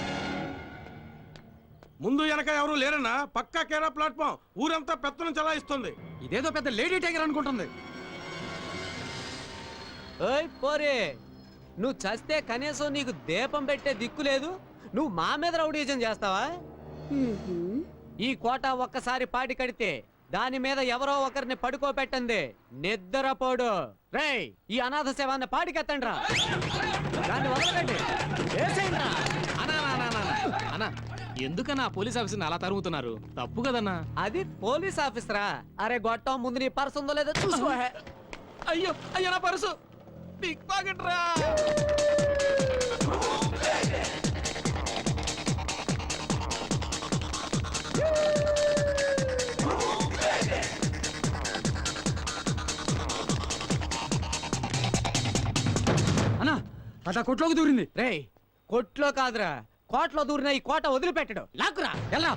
ముందు వెనక ఎవరు లేరన్నా, పక్కా కేరా ప్లాట్ఫామ్. ఊరంతా పెత్తనం చలాయిస్తుంది. ఇదేదో పెద్ద లేడీ టైగర్ అనుకుంటుంది. ఓయ్ పోరే, నువ్వు చస్తే కనీసం నీకు దీపం పెట్టే దిక్కు లేదు. నువ్వు మా మీద రౌడీజం చేస్తావా? ఈ కోట ఒక్కసారి పాటి కడితే దాని మీద ఎవరో ఒకరిని పడుకోబెట్టండి, నిద్రపోడు. రేయ్, ఈ అనాథ శవాన్ని పాటికెత్తండి రా. దాన్ని వదలకండి, వేసేయండిరా. అన్నా ఎందుకన్నా పోలీస్ ఆఫీసర్ని అలా తరుగుతున్నారు? తప్పు కదన్నా. అది పోలీస్ ఆఫీసరా? అరే గొట్టం, ముందు నీ పర్సు ఉందో లేదో చూసుకో. అయ్యో అయ్యో, నా పర్సు పిక్ పాకెట్ రా. అన్నా అదా కొట్లోకి దూరింది. రేయ్, కొట్లో కాదురా, కోట్లో దూరిన ఈ కోట వదిలిపెట్టడు. లాక్కురా, ఎలా?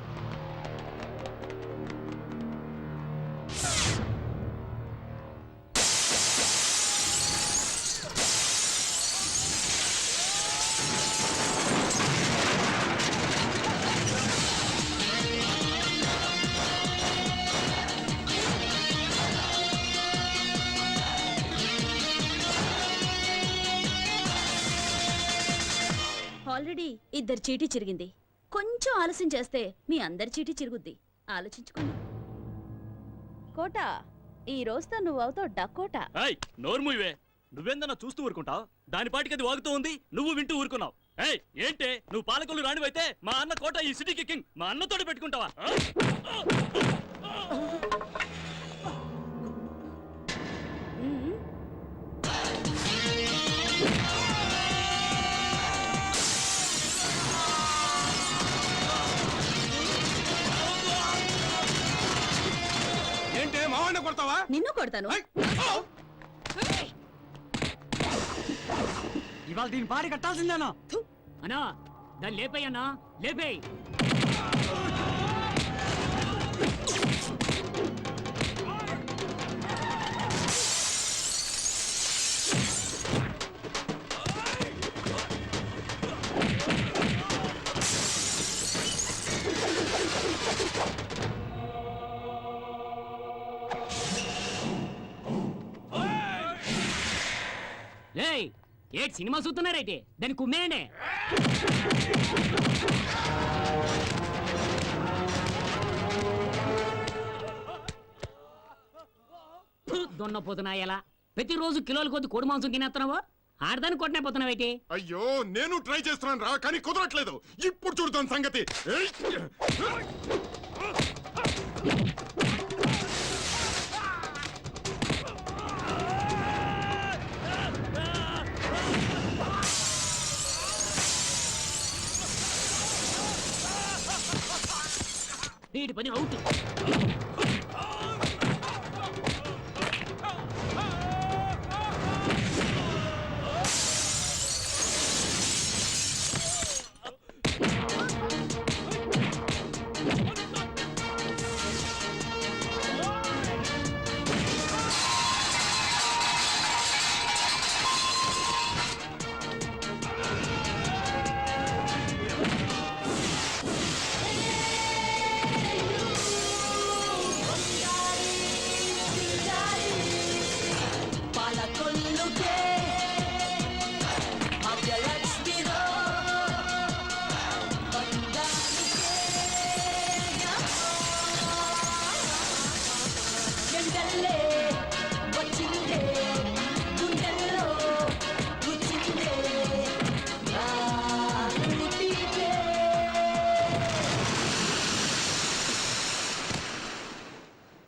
ఆల్రెడీ ఇద్దరు చీటీ చిరిగింది. కొంచెం ఆలస్యం చేస్తే మీ అందరి చీటీ చిరుగుద్ది. ఆలోచించుకోండి. కోట, ఈ రోజుతో నువ్వు అవుతావు డకోట. నోర్మువే, నువ్వేందన్నా చూస్తూ ఊరుకుంటావు? దాని పాటికి అది వాగుతూ ఉంది, నువ్వు వింటూ ఊరుకున్నావు. ఏయ్ ఏంటే, నువ్వు పాలకొల్లు రానివైతే మా అన్న కోట ఈ సిటీకి కింగ్. మా అన్నతోటి పెట్టుకుంటావా? ఏంటే మావాడిని కొడతావా? నిన్ను కొడతాను. ఇవాళ దీని పాడి కట్టాల్సిందేనా? అన్నా దాన్ని లేపేయన్నా, లేపేయ్. ఏటి సినిమా చూస్తున్నారైతే దాన్ని కుమ్మేయండి. దొన్నపోతున్నా ఎలా ప్రతిరోజు కిలోల కొద్ది కోడి మాంసం తినేస్తున్నావా? ఆడదాన్ని కొట్టనైపోతున్నావైతే. అయ్యో, నేను ట్రై చేస్తున్నాను రా, కానీ కుదరట్లేదు. ఇప్పుడు చూడతాను సంగతి. వీటి పని అవుట్.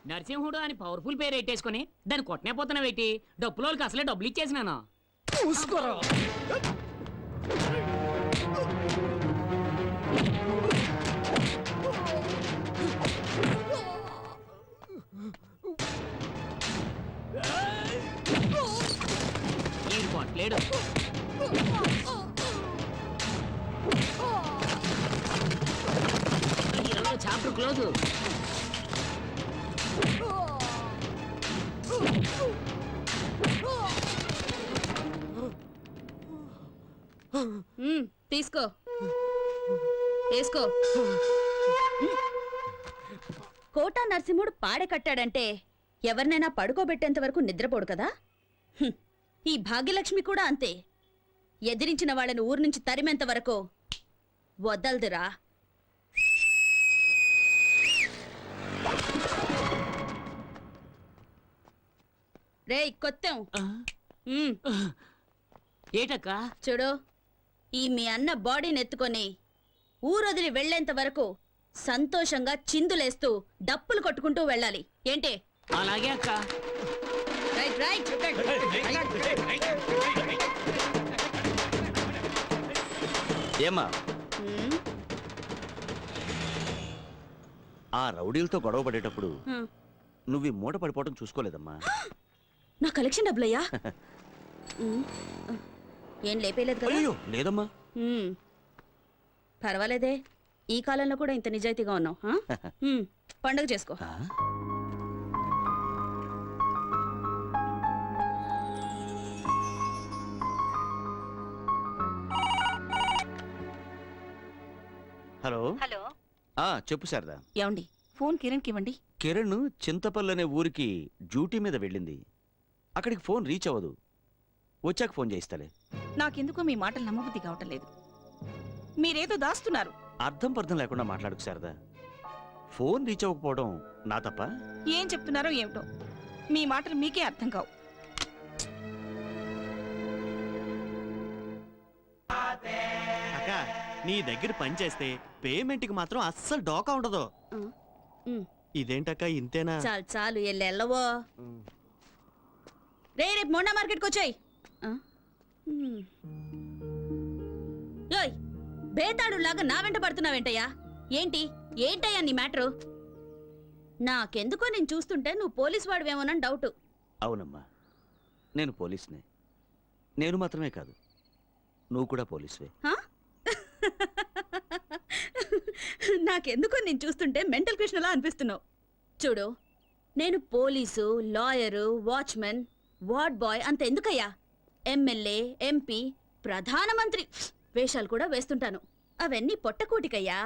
నరసింహుడు అని పవర్ఫుల్ పేరు పెట్టేసుకుని దాన్ని కొట్టనే పోతున్నావేటి? డబ్బులోకి అసలే డబ్బులు ఇచ్చేసినాను. కొట్టలేడు. Chapter close. తీసుకో, వేసుకో. కోటా నరసింహుడు పాడె కట్టాడంటే ఎవరినైనా పడుకోబెట్టేంత వరకు నిద్రపోడు కదా. ఈ భాగ్యలక్ష్మి కూడా అంతే. ఎదిరించిన వాళ్ళని ఊరు నుంచి తరిమేంత వరకు వదలదురా. రేయ్ కొత్తం, ఏటక్క చూడు, ఈ మీ అన్న బాడీని ఎత్తుకొని ఊరొదిలి వెళ్లేంత వరకు సంతోషంగా చిందులేస్తూ డప్పులు కొట్టుకుంటూ వెళ్ళాలి. ఏంటి? అలాగే అక్క. Right right. ఏమ్మా, ఆ రౌడీలతో గొడవ పడేటప్పుడు నువ్వు ఈ మూట పడిపోవడం చూసుకోలేదమ్మా. నా కలెక్షన్ డబ్బులయ్యా. ఏం లేపేలేదు కదా? అయ్యో లేదమ్మా. పర్వాలేదే, ఈ కాలంలో కూడా ఇంత నిజాయితీగా ఉన్నావు. పండుగ చేసుకో. హలో హలో, చెప్పు శారదా. ఏమండి, ఫోన్ కిరణ్కి ఇవ్వండి. కిరణ్ చింతపల్లి అనే ఊరికి డ్యూటీ మీద వెళ్ళింది. అక్కడికి ఫోన్ రీచ్ అవ్వదు. వచ్చాక ఫోన్ చేయిస్తాలే. నాకెందుకో మీ మాటలు నమ్మబుద్ధి కావటం లేదు. మీరేదో దాస్తున్నారు. అర్థం పర్థం లేకుండా మాట్లాడుకు శారదా. ఫోన్ రీచ్ అవ్వకపోవడం నా తప్ప? ఏం చెప్తున్నారో ఏమిటో, మీ మాటలు మీకే అర్థం కావు. అక్క, నీ దగ్గర పని చేస్తే పేమెంట్కి మాత్రం అస్సలు డోకా ఉండదు. ఇదేంటక్క ఇంతేనా? చాలు చాలు, ఎల్లవో. రేపు మొండా మార్కెట్కి వచ్చాయి. బేతాడు లాగా నా వెంట పడుతున్నావేంటయ్యా? ఏంటయ్యా నీ మ్యాటరు? నాకెందుకో నేను చూస్తుంటే నువ్వు పోలీసు వాడివేమోనని డౌట్. అవునమ్మా, నేను పోలీసునే. నేను మాత్రమే కాదు, నువ్వు కూడా పోలీసువే. నాకెందుకో నేను చూస్తుంటే మెంటల్ కృష్ణలా అనిపిస్తున్నావు. చూడు, నేను police, lawyer, watchman, ward boy అంత ఎందుకయ్యా, ఎమ్మెల్యే, ఎంపీ, ప్రధానమంత్రి వేషాలు కూడా వేస్తుంటాను. అవన్నీ పొట్టకూటికయ్యా.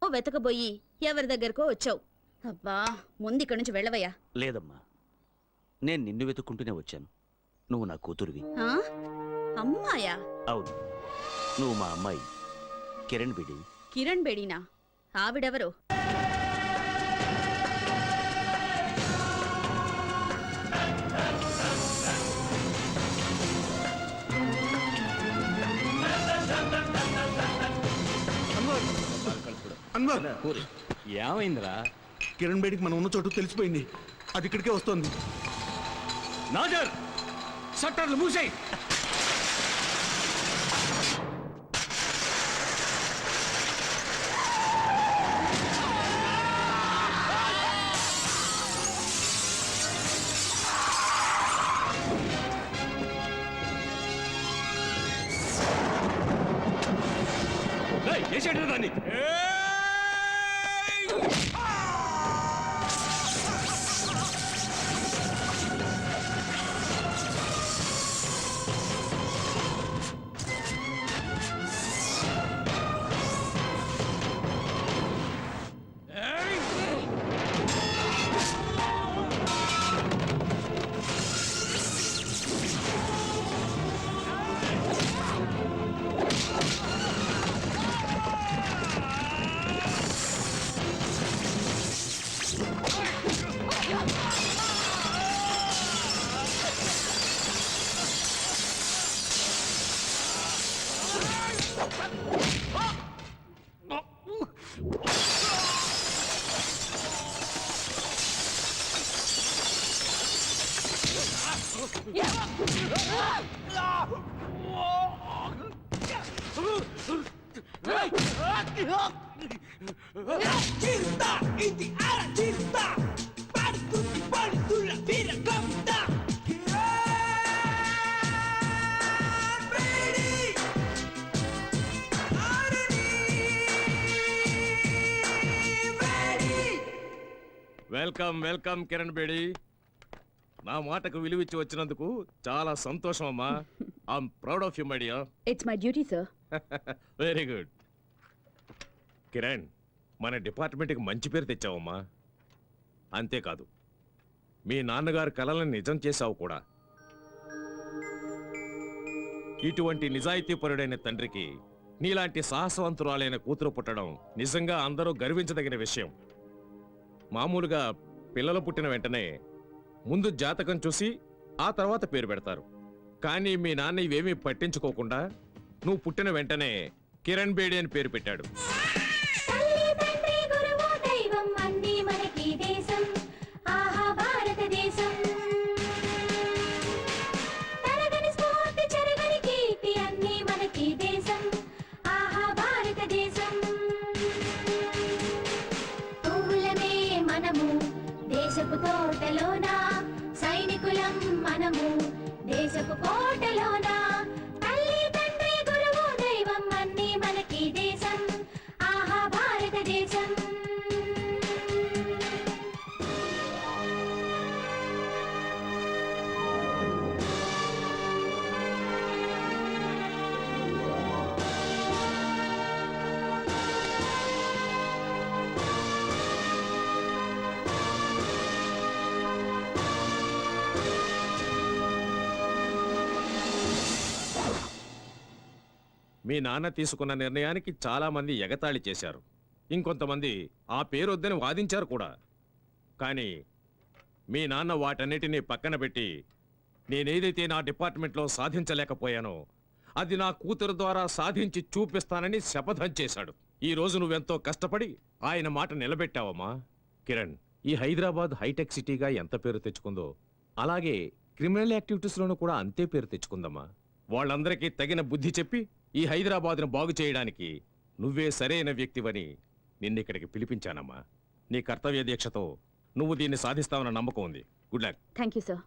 ఓ వెతకబోయి ఎవరి దగ్గరకో వచ్చావు. అబ్బా, ముందు ఇక్కడి నుంచి వెళ్ళవయ్యా. లేదమ్మా, నేను నిన్ను వెతుక్కుంటూనే వచ్చాను. నువ్వు నా కూతురువి. అమ్మాయా? అవును, నువ్వు మా అమ్మాయి కిరణ్ బేడి. కిరణ్ బేడీనా? ఆవిడెవరు? అన్వర్, ఏమైందిరా? కిరణ్ బేడికి మనం ఉన్న చోటు తెలిసిపోయింది. అది ఇక్కడికే వస్తుంది. నాజర్, షట్టర్లు మూసేయ్. దాన్ని వెల్కమ్ వెల్కమ్ కిరణ్ బేడి. నా మాటకు విలువిచ్చి వచ్చినందుకు చాలా సంతోషం అమ్మా. I'm proud of you my dear. It's my duty sir. Very good. Kiran, మన డిపార్ట్మెంట్కి మంచి పేరు తెచ్చావమ్మా. అంతేకాదు మీ నాన్నగారి కలలను నిజం చేశావు కూడా. ఇటువంటి నిజాయితీపరుడైన తండ్రికి నీలాంటి సాహసవంతురాలైన కూతురు పుట్టడం నిజంగా అందరూ గర్వించదగిన విషయం. మామూలుగా పిల్లలు పుట్టిన వెంటనే ముందు జాతకం చూసి ఆ తర్వాత పేరు పెడతారు. కానీ మీ నాన్న ఇవేమీ పట్టించుకోకుండా నువ్వు పుట్టిన వెంటనే కిరణ్ బేడి అని పేరు పెట్టాడు. దేశపు తోటలోన సైనికులం మనము, దేశపు కోటలోన తల్లి తండ్రి గురువు దైవం అన్నీ మనకి దేశం, ఆహా భారతదేశం. మీ నాన్న తీసుకున్న నిర్ణయానికి చాలా మంది ఎగతాళి చేశారు. ఇంకొంతమంది ఆ పేరొద్దని వాదించారు కూడా. కానీ మీ నాన్న వాటన్నిటినీ పక్కన పెట్టి నేనేదైతే నా డిపార్ట్మెంట్లో సాధించలేకపోయానో అది నా కూతురు ద్వారా సాధించి చూపిస్తానని శపథం చేశాడు. ఈ రోజు నువ్వెంతో కష్టపడి ఆయన మాట నిలబెట్టావమ్మా. కిరణ్, ఈ హైదరాబాద్ హైటెక్ సిటీగా ఎంత పేరు తెచ్చుకుందో అలాగే క్రిమినల్ యాక్టివిటీస్లోనూ కూడా అంతే పేరు తెచ్చుకుందమ్మా. వాళ్ళందరికీ తగిన బుద్ధి చెప్పి ఈ హైదరాబాద్ను బాగు చేయడానికి నువ్వే సరైన వ్యక్తివని నిన్నిక్కడికి పిలిపించానమ్మా. నీ కర్తవ్య దీక్షతో నువ్వు దీన్ని సాధిస్తావన్న నమ్మకం ఉంది. Good luck. Thank you sir.